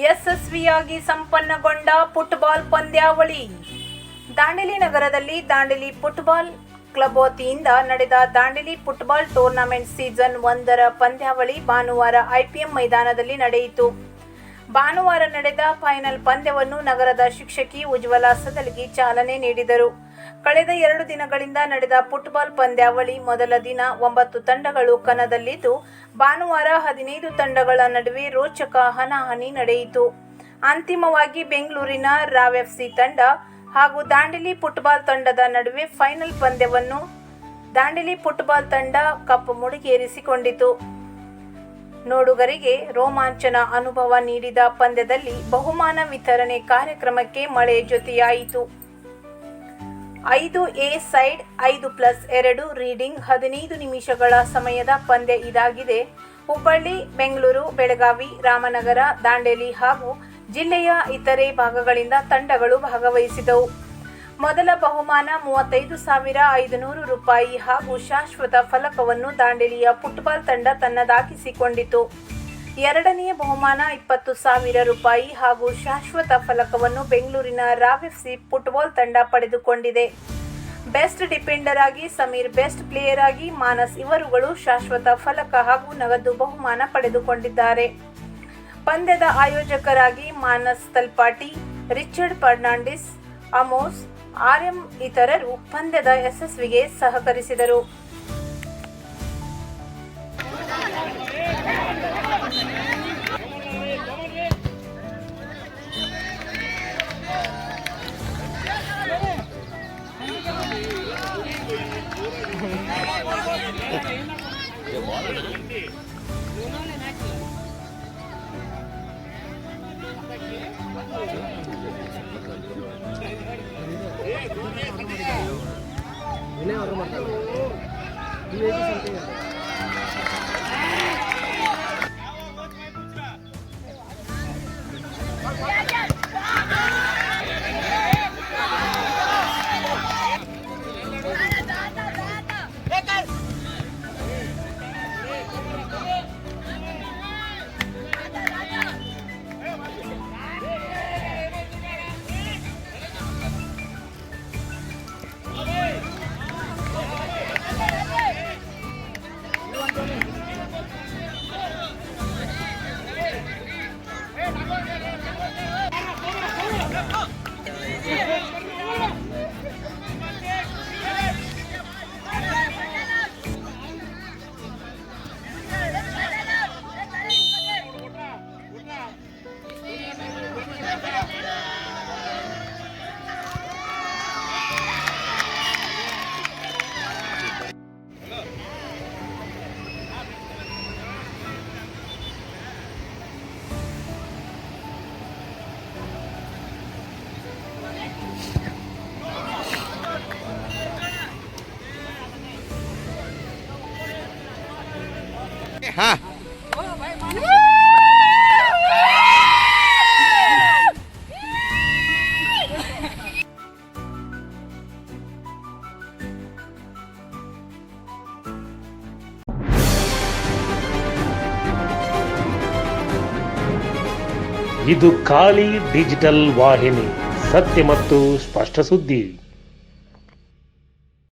ಯಶಸ್ವಿಯಾಗಿ ಸಂಪನ್ನಗೊಂಡ ಫುಟ್ಬಾಲ್ ಪಂದ್ಯಾವಳಿ. ದಾಂಡೇಲಿ ನಗರದಲ್ಲಿ ದಾಂಡೇಲಿ ಫುಟ್ಬಾಲ್ ಕ್ಲಬ್ ವತಿಯಿಂದ ನಡೆದ ದಾಂಡೇಲಿ ಫುಟ್ಬಾಲ್ ಟೂರ್ನಮೆಂಟ್ ಸೀಸನ್ 1ರ ಪಂದ್ಯಾವಳಿ ಭಾನುವಾರ ಐಪಿಎಂ ಮೈದಾನದಲ್ಲಿ ನಡೆಯಿತು. ಭಾನುವಾರ ನಡೆದ ಫೈನಲ್ ಪಂದ್ಯವನ್ನು ನಗರದ ಶಿಕ್ಷಕಿ ಉಜ್ವಲಾ ಸದಲಗಿ ಚಾಲನೆ ನೀಡಿದರು. ಕಳೆದ 2 ದಿನಗಳಿಂದ ನಡೆದ ಫುಟ್ಬಾಲ್ ಪಂದ್ಯಾವಳಿ ಮೊದಲ ದಿನ 9 ತಂಡಗಳು ಕಣದಲ್ಲಿದ್ದು, ಭಾನುವಾರ 15 ತಂಡಗಳ ನಡುವೆ ರೋಚಕ ಹಣಾಹಣಿ ನಡೆಯಿತು. ಅಂತಿಮವಾಗಿ ಬೆಂಗಳೂರಿನ ರಾವ್ ಎಫ್ಸಿ ತಂಡ ಹಾಗೂ ದಾಂಡೇಲಿ ಫುಟ್ಬಾಲ್ ತಂಡದ ನಡುವೆ ಫೈನಲ್ ಪಂದ್ಯವನ್ನು ದಾಂಡೇಲಿ ಫುಟ್ಬಾಲ್ ತಂಡ ಕಪ್ ಮುಡಿಗೇರಿಸಿಕೊಂಡಿತು. ನೋಡುಗರಿಗೆ ರೋಮಾಂಚನ ಅನುಭವ ನೀಡಿದ ಪಂದ್ಯದಲ್ಲಿ ಬಹುಮಾನ ವಿತರಣೆ ಕಾರ್ಯಕ್ರಮಕ್ಕೆ ಮಳೆ ಜೊತೆಯಾಯಿತು. 5A ಸೈಡ್ 5+2 ರೀಡಿಂಗ್ 15 ನಿಮಿಷಗಳ ಸಮಯದ ಪಂದ್ಯ ಇದಾಗಿದೆ. ಹುಬ್ಬಳ್ಳಿ, ಬೆಂಗಳೂರು, ಬೆಳಗಾವಿ, ರಾಮನಗರ, ದಾಂಡೇಲಿ ಹಾಗೂ ಜಿಲ್ಲೆಯ ಇತರೆ ಭಾಗಗಳಿಂದ ತಂಡಗಳು ಭಾಗವಹಿಸಿದವು. ಮೊದಲ ಬಹುಮಾನ 35,500 ರೂಪಾಯಿ ಹಾಗೂ ಶಾಶ್ವತ ಫಲಕವನ್ನು ದಾಂಡೇಲಿಯ ಫುಟ್ಬಾಲ್ ತಂಡ ತನ್ನದಾಗಿಸಿಕೊಂಡಿತು. ಎರಡನೆಯ ಬಹುಮಾನ 20,000 ರೂಪಾಯಿ ಹಾಗೂ ಶಾಶ್ವತ ಫಲಕವನ್ನು ಬೆಂಗಳೂರಿನ ರಾವ್ ಎಫ್ಸಿ ಫುಟ್ಬಾಲ್ ತಂಡ ಪಡೆದುಕೊಂಡಿದೆ. ಬೆಸ್ಟ್ ಡಿಫೆಂಡರ್ ಆಗಿ ಸಮೀರ್, ಬೆಸ್ಟ್ ಪ್ಲೇಯರ್ ಆಗಿ ಮಾನಸ್ ಇವರುಗಳು ಶಾಶ್ವತ ಫಲಕ ಹಾಗೂ ನಗದು ಬಹುಮಾನ ಪಡೆದುಕೊಂಡಿದ್ದಾರೆ. ಪಂದ್ಯದ ಆಯೋಜಕರಾಗಿ ಮಾನಸ್ ತಲ್ಪಾಟಿ, ರಿಚರ್ಡ್ ಫರ್ನಾಂಡಿಸ್, ಅಮೋಸ್, RM ಇತರರು ಪಂದ್ಯದ ಯಶಸ್ವಿಗೆ ಸಹಕರಿಸಿದರು. ಇದು ಖಾಲಿ ಡಿಜಿಟಲ್ ವಾಹಿನಿ, ಸತ್ಯ ಮತ್ತು ಸ್ಪಷ್ಟ ಸುದ್ದಿ.